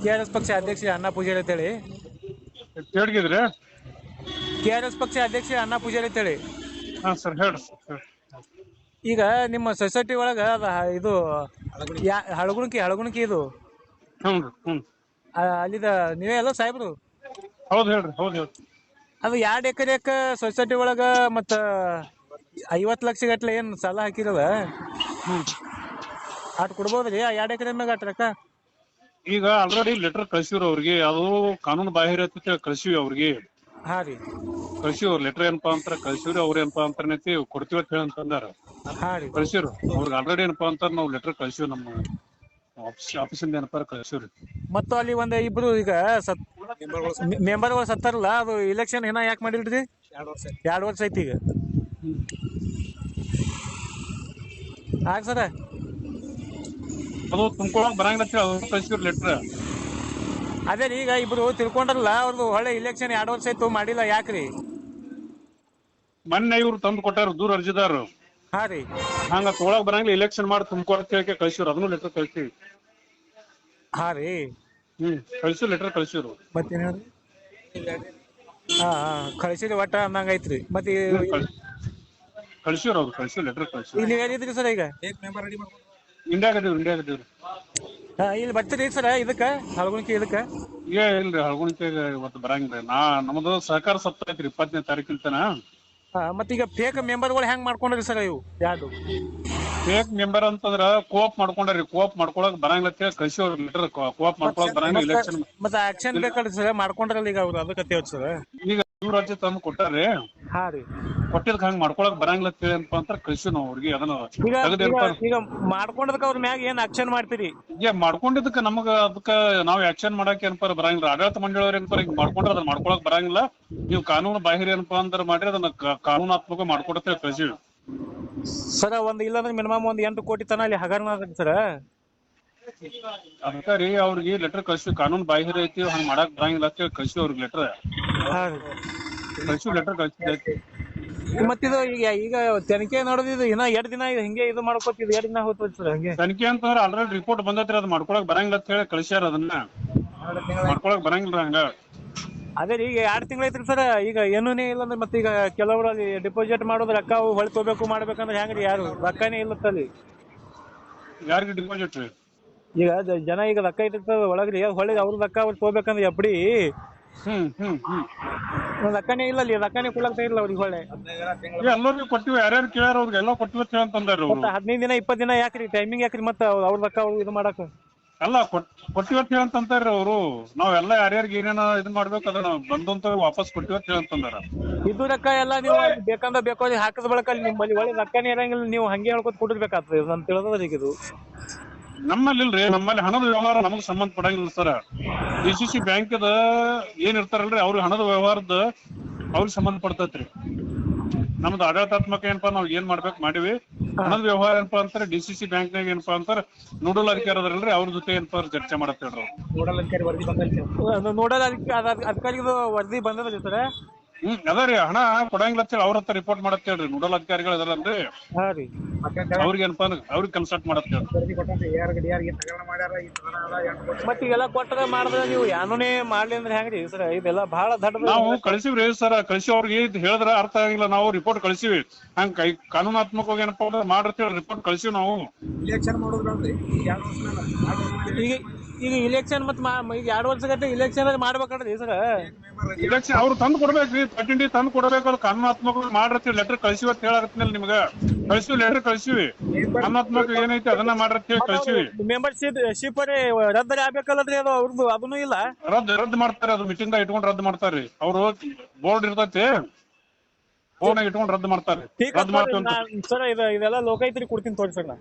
KRS ಪಕ್ಷ ಅಧ್ಯಕ್ಷ ಅಣ್ಣಾ ಪೂಜಾರಿ ಅಂತೇಳಿ. ಕೇಳಿದ್ರಿ? KRS ಪಕ್ಷ ಅಧ್ಯಕ್ಷ ಅಣ್ಣಾ ಪೂಜಾರಿ ಅಂತೇಳಿ. ಹಾ ಸರ್ ಹೇಳ್ರಿ ಸರ್. ಈಗ ನಿಮ್ಮ ಸೊಸೈಟಿ ಒಳಗ ಇದು ಹಳಗುಣಕಿ ಇದು ಹ್ಞೂ ಅಲ್ಲಿದ ನೀವೇ ಅಲ್ಲ ಸಾಹೇಬ್ರು? ಹೌದು ಹೇಳ್ರಿ, ಹೌದು ಹೇಳ್ರಿ. ಅದು 2 ಎಕರೆಕ ಸೊಸೈಟಿ ಒಳಗ ಮತ್ತ 50 ಲಕ್ಷ ಗಟ್ಲೆ ಏನ್ ಸಾಲ ಹಾಕಿರಲ್ಲ, ಅಟ್ ಕೊಡ್ಬೋದ್ರಿ? 2 ಎಕರೆ ಮ್ಯಾಗ ಅಟ್ ರೊಕ್ಕ ಈಗ ಆಲ್ರೆಡಿ ಲೆಟರ್ ಕಳ್ಸಿವ್ರಿ ಅವ್ರಿಗೆ, ಅದು ಕಾನೂನು ಬಾಹಿರ ಕಳ್ಸಿವಿ ಅವ್ರಿಗೆ. ಹಾ ರೀ, ಕಳ್ಸಿವ್ರಿ ಲೆಟರ್ ಏನಪ್ಪಾ ಅಂತಾರ ಕಳ್ಸಿವ್ರಿ. ಅವ್ರ ಏನಪ್ಪಾ ಅಂತಾರನೈತಿ ಕೊಡ್ತೀವಿ ಅಂತ ಹೇಳಂತಂದಾರ. ಹಾ ರೀ. ಕಳ್ಸಿವ್ರಿ ಅವ್ರಿಗೆ ಆಲ್ರೆಡಿ ಏನಪ್ಪಾ ಅಂತಾರ ನಾವು ಲೆಟರ್ ಕಳ್ಸಿವಿ, ನಮ್ಮ ಆಫೀಸಿಂದ ಏನಪ್ಪ ಕಳ್ಸಿವ್ರಿ. ಮತ್ತು ಅಲ್ಲಿ ಒಂದ್ ಇಬ್ರು ಈಗ ಮೆಂಬರ್ಗಳು ಸತ್ತಾರಲ್ಲ, ಅದು ಇಲೆಕ್ಷನ್ ಏನ ಯಾಕೆ ಮಾಡಿಲ್ರಿ? 2 ವರ್ಷ ಐತಿ ಈಗ. ಸರ ಅದು ತುಂಬ್ಕೊಳಕ್ ಬರಂಗಿಲ್ಲ ಅದು ಕಳ್ಸಿವ್ರಿ ಲೆಟರ್. ಅದೇ ರೀ, ಈಗ ಇಬ್ರು ತಿಳ್ಕೊಂಡ್ರಲ್ಲ, ಅವ್ರದ್ದು ಒಳ್ಳೆ ಇಲೆಕ್ಷನ್ 2 ವರ್ಷ ಆಯ್ತು ಮಾಡಿಲ್ಲ, ಯಾಕ್ರಿ? ಮೊನ್ನೆ ಇವ್ರು ತಂದು ಕೊಟ್ಟಾರ ದೂರ ಅರ್ಜಿದಾರರು. ಹಾ ರೀ, ಹಂಗ ತೊಗೊಳಕ್ ಬರಂಗಿಲ್ಲ, ಇಲೆಕ್ಷನ್ ಮಾಡಿ ತುಂಬ್ಕೊಳಕ್ ಕೇಳಕ್ಕೆ ಕಳ್ಸಿವ್ರಿ. ಅದನ್ನು ಲೆಟರ್ ಕಳ್ಸಿವಿ. ಹಾ ರೀ, ಕಳ್ಸಿವ್ ಲೆಟರ್ ಕಳ್ಸಿವ್ರು. ಮತ್ತೇನ್ ಹೇಳ್ರಿ? ಹಾ ಕಳಿಸಿರಿ ಒಟ್ಟ ಅನ್ನಂಗ ಐತ್ರಿ. ಮತ್ತೆ ಕಳ್ಸಿವ್ರ ಅವ್ರು ಕಳ್ಸಿವ್ ಲೆಟರ್ ಕಳ್ಸಿವ್. ಈಗ ನೀವ್ ಏನಿದ್ರಿ ಸರ್? ಈಗ ಇಂಡಿಯಾಗದೀವ್ರಿ. ಇಲ್ಲಿ ಬರ್ತೀರಿ ಸರ ಇದಕ್ಕ ಹಳಗುಣಕಿ ಇದಕ್ಕ? ಇಲ್ರಿ, ಹಳಗುಣಿಕೆಗ ಇವತ್ತು ಬರಂಗಿಲ್ಲ. ನಮ್ದು ಸಹಕಾರ ಸಪ್ತಾಹ ಐತ್ರಿ 20ನೇ ತಾರೀಕಿಂತನ. ಮತ್ತೀಗ ಫೇಕ್ ಮೆಂಬರ್ಗಳು ಹೆಂಗ್ ಮಾಡ್ಕೊಂಡ್ರಿ ಸರ್ ಇವು? ಯಾವ್ದು ಫೇಕ್ ಮೆಂಬರ್ ಅಂತಂದ್ರ ಕೋಆಪ್ ಮಾಡ್ಕೊಂಡ್ರಿ. ಕೋಆಪ್ ಮಾಡ್ಕೊಳಕ್ ಬರಂಗಿಲ್ಲ ಅಂತ ಹೇಳಿ ಕಳ್ಸಿವ್ರ ಲೆಟರ್. ಕೋಆಪ್ ಮಾಡ್ಕೊಳಕ್ ಬರಂಗಿಲ್ಲ ಇಲೆಕ್ಷನ್. ಮತ್ತೆ ಆಕ್ಷನ್ ಬೇಕಲ್ರಿ ಸರ್? ಮಾಡ್ಕೊಂಡ್ರಲ್ಲ ಈಗ ಅವ್ರು, ಅದಕ್ಕೆ ಸರ್ ಈಗ ದೂರ ಅರ್ಜಿ ತಂದು ಕೊಟ್ಟಾರ್ರಿ. ಹಾ ರೀ, ಕೊಟ್ಟಿದ್ಕ ಹಂಗ ಮಾಡ್ಕೊಳಕ್ ಬರಂಗಿಲ್ಲ ಅಂತ ಹೇಳಿ ಏನಪ್ಪಾ ಅಂತ ಕಳ್ಸಿವ್ ನಾವು ಅವ್ರಿಗೆ. ಅದನ್ನ ಈಗ ಮಾಡ್ಕೊಂಡದಕ್ಕ ಅವ್ರ ಮ್ಯಾಗ ಏನ್ ಆಕ್ಷನ್ ಮಾಡ್ತೀರಿ? ಈಗ ಮಾಡ್ಕೊಂಡಿದ್ದಕ್ಕ ನಮಗ ಅದಕ್ಕ ನಾವ್ ಆಕ್ಷನ್ ಮಾಡಕ್ ಏನಪ್ಪ ಬರಂಗಿಲ್ಲ. ಆಡಳಿತ ಮಂಡಳಿಯವ್ರ ಏನಪ್ಪ ಹಿಂಗ್ ಮಾಡ್ಕೊಂಡ್ರ ಅದನ್ನ ಮಾಡ್ಕೊಳಕ್ ಬರಂಗಿಲ್ಲ. ನೀವು ಕಾನೂನು ಬಾಹಿರ ಏನಪ್ಪಾ ಅಂದ್ರ ಮಾಡ್ರಿ, ಅದನ್ನ ಕಾನೂನಾತ್ಮಕ ಮಾಡ್ಕೊಡತ್ತೆ ಕಳ್ಸಿವಿ. ಸರ ಇಲ್ಲಾಂದ್ರೆ ಮಿನಿಮಮ್ 8 ಕೋಟಿ ತನ ಅಲ್ಲಿ ಹಗರಣ ಸರ್. ಅದಕ್ಕ ಅವ್ರಿಗೆ ಲೆಟರ್ ಕಳ್ಸಿವಿ, ಕಾನೂನು ಬಾಹಿರ ಐತಿ ಹಂಗ್ ಮಾಡಕ್ ಬರಂಗಿಲ್ಲ ಅಂತ ಹೇಳಿ ಕಳ್ಸಿವಿ ಅವ್ರಿಗೆ ಲೆಟರ್. ಕಳ್ಸಿವಿ ಲೆಟರ್ ಕಳ್ಸಿವಿ. ಮತ್ತಿದು ಈಗ ತನಿಖೆ ನೋಡೋದು ಇನ್ನ 2 ದಿನ ಹಿಂಗೆ ಇದು ಮಾಡ್ಕೋತಿದ್ 2 ದಿನ ಹೋಗ್ತದೆ ಸರ್. ಹಂಗೆ ತನಿಖೆ ಅಂತಂದ್ರೆ ಆಲ್ರೆಡಿ ರಿಪೋರ್ಟ್ ಬಂದೈತ್ರಿ, ಅದ್ ಮಾಡ್ಕೊಳಕ್ ಬರಂಗಿಲ್ಲ ಅಂತ ಹೇಳಿ ಕಳ್ಸ್ಯಾರ. ಅದನ್ನ ಮಾಡ್ಕೊಳಕ್ ಬರಂಗಿಲ್ಲ ಹಂಗ. ಅದೇ ರೀ, ಈಗ 2 ತಿಂಗಳ ಐತ್ರಿ ಸರ್. ಈಗ ಏನೂನೇ ಇಲ್ಲ ಅಂದ್ರೆ ಮತ್ತೆ ಈಗ ಕೆಲವರು ಅಲ್ಲಿ ಡಿಪಾಸಿಟ್ ಮಾಡೋದು ರೊಕ್ಕ ಹೊಳಿ ತಗೋಬೇಕು ಮಾಡ್ಬೇಕಂದ್ರೆ ಹೆಂಗ್ರಿ? ಯಾರು ರೊಕ್ಕನೇ ಇಲ್ಲತ್ತಲ್ಲಿ. ಯಾರಿಗೆ ಡಿಪಾಸಿಟ್ ರೀ? ಈಗ ಜನ ಈಗ ರೊಕ್ಕ ಇಟ್ಟಿರ್ತಾರ ಒಳಗ್ರಿ, ಹೊಳಿ ಅವ್ರ ರೊಕ್ಕ ಅವ್ರು ತಗೋಬೇಕಂದ್ರೆ ಎಬ್ಡಿ ರೊಕ್ಕನೇ ಇಲ್ಲ ಅಲ್ಲಿ. ರೊಕ್ಕನೇ ಕೊಡ್ಲಾಗ್ತಾ ಇಲ್ಲ ಅವ್ರಿಗೆ. ಹೊಳೆ ಎಲ್ಲರಿಗೂ ಕೊಟ್ಟಿವಿ, ಯಾರ್ಯಾರು ಕೇಳ್ಯಾರ ಅವ್ರಿಗೆ ಎಲ್ಲ ಕೊಟ್ಟಿವಿ ಅಂತ ಹೇಳಂತಂದಾರ ಅವ್ರು. 15 ದಿನ 20 ದಿನ ಯಾಕ್ರಿ ಟೈಮಿಂಗ್ ಯಾಕ್ರಿ? ಮತ್ತೆ ಅವ್ರ ರೊಕ್ಕ ಅವ್ರು ಇದು ಮಾಡಕ್ ಅಲ್ಲ ಕೊಟ್ಟಿವಿ ಅಂತ ಹೇಳಂತಾರ್ರಿ ಅವ್ರು. ನಾವೆಲ್ಲ ಯಾರ್ಯಾರಿಗೆ ಏನೇನ ಇದು ಮಾಡ್ಬೇಕು ಅದನ್ನ ಬಂದಂತ ವಾಪಸ್ ಕೊಟ್ಟಿವಿ ಅಂತ ಹೇಳಂತಂದಾರ. ಇದು ರೊಕ್ಕ ಎಲ್ಲ ನೀವು ಬೇಕಂದ್ರೆ ಬೇಕು ಹಾಕದ ಬಳಕ ನಿಮ್ಮಲ್ಲಿ ಒಳ್ಳೆ ರೊಕ್ಕನೇ ಇರಂಗಿಲ್ಲ, ನೀವು ಹಂಗೆ ಹೇಳ್ಕೊತ ಕೊಟ್ಟಿರ್ಬೇಕಾಗ್ತದೆ ಅಂತ ತಿಳಿದ್ರೆ. ಈಗ ಇದು ನಮ್ಮಲ್ಲಿ ಇಲ್ರಿ, ನಮ್ಮಲ್ಲಿ ಹಣದ ವ್ಯವಹಾರ ನಮಗ್ ಸಂಬಂಧ ಪಡಂಗಿಲ್ಲ ಸರ್. DCC ಬ್ಯಾಂಕ್ದ ಏನ್ ಇರ್ತಾರಲ್ರಿ ಅವ್ರಿಗೆ ಹಣದ ವ್ಯವಹಾರದ ಅವ್ರಿಗೆ ಸಂಬಂಧ ಪಡ್ತೈತ್ರಿ. ನಮ್ದು ಆಡಳಿತಾತ್ಮಕ ಏನಪ್ಪಾ ನಾವ್ ಏನ್ ಮಾಡ್ಬೇಕು ಮಾಡಿವಿ. ಹಣದ ವ್ಯವಹಾರ ಏನಪ್ಪಾ ಅಂತಾರೆ DCC ಬ್ಯಾಂಕ್ನಾಗ ಏನಪ್ಪಾ ಅಂತಾರ ನೋಡಲ್ ಅಧಿಕಾರಿ ಅದರಲ್ರಿ, ಅವ್ರ ಜೊತೆ ಏನಪ್ಪಾ ಚರ್ಚೆ ಮಾಡತ್ತೇಳ್ರಿ. ನೋಡಲ್ ಅಧಿಕಾರಿ ವರದಿ ಬಂದದ್ರಿ ಸರ್? ಅದರಿ, ಹಣ ಕೊಡಂಗಿಲ್ಲ ಅಂತ ಹೇಳಿ ಅವ್ರ ಹತ್ರ ರಿಪೋರ್ಟ್ ಮಾಡತ್ತೇಳ್ರಿ. ನೋಡಲ್ ಅಧಿಕಾರಿಗಳು ಅದರಲ್ರಿ, ಅವ್ರಿಗೆ ಏನಪ್ಪಾ ಅವ್ರಿಗೆ ಕನ್ಸಲ್ಟ್ ಮಾಡತ್ತೇಳ್ರಿ. ಮತ್ತ ಈಗೆಲ್ಲ ಕೊಟ್ಟದ ಮಾಡಿದ್ರೆ ನೀವು ಯಾನೇ ಮಾಡ್ಲಿ ಅಂದ್ರೆ ಹೆಂಗ್ರಿ ಸರ್? ಇದೆಲ್ಲ ಬಹಳ ದೊಡ್ಡ. ನಾವು ಕಳ್ಸಿವ್ರಿ ಸರ್, ಕಳ್ಸಿ ಅವ್ರಿಗೆ ಹೇಳಿದ್ರ ಅರ್ಥ ಆಗಿಲ್ಲ. ನಾವು ರಿಪೋರ್ಟ್ ಕಳ್ಸಿವಿ, ಹಂಗ ಕಾನೂನಾತ್ಮಕವಾಗಿ ಏನಪ್ಪಾ ಮಾಡ್ರತೇಳಿ ರಿಪೋರ್ಟ್ ಕಳ್ಸಿವಿ ನಾವು. ಈಗ ಇಲೆಕ್ಷನ್ ಮತ್ ಈಗ 2 ವರ್ಷ ಗಂಟೆ ಇಲೆಕ್ಷನ್ ಮಾಡ್ಬೇಕಂದ್ರಿ ಸರ್? ಇಲೆಕ್ಷನ್ ಅವ್ರು ತಂದು ಕೊಡ್ಬೇಕ್ರಿ, 13D ತಂದು ಕೊಡ್ಬೇಕು. ಅದು ಕಾನೂನಾತ್ಮಕ ಮಾಡ್ರತಿ ಲೆಟರ್ ಕಳ್ಸಿವಿ ಅಂತ ಹೇಳಕತ್ತಿನಲ್ಲ ನಿಮ್ಗ. ಕಳ್ಸಿವಿ, ಲೆಟರ್ ಕಳ್ಸಿವಿ, ಕಾನೂನಾತ್ಮಕ ಏನೈತಿ ಅದನ್ನ ಮಾಡ್ರತಿ ಕಳ್ಸಿವಿ. ಮೆಂಬರ್ಶಿಪ್ ರದ್ದ ಆಗ್ಬೇಕಲ್ಲದ್ರಿ ಅದು ಅವ್ರದ್ದು? ಅದನ್ನು ಇಲ್ಲ, ರದ್ದು ಮಾಡ್ತಾರೆ. ಅದು ಮೀಟಿಂಗ್ ದಾಗ ಇಟ್ಕೊಂಡು ರದ್ದು ಮಾಡ್ತಾರ್ರಿ. ಅವ್ರು ಬೋರ್ಡ್ ಇರ್ತೈತಿ, ಫೋನ್ ಇಟ್ಕೊಂಡು ರದ್ದು ಮಾಡ್ತಾರೆ. ಸರ್ ಇದೆಲ್ಲ ಲೋಕಾಯುಕ್ತರಿಗೆ ಕೊಡ್ತೀನಿ ತೋರಿ ಸರ್ ನಾ.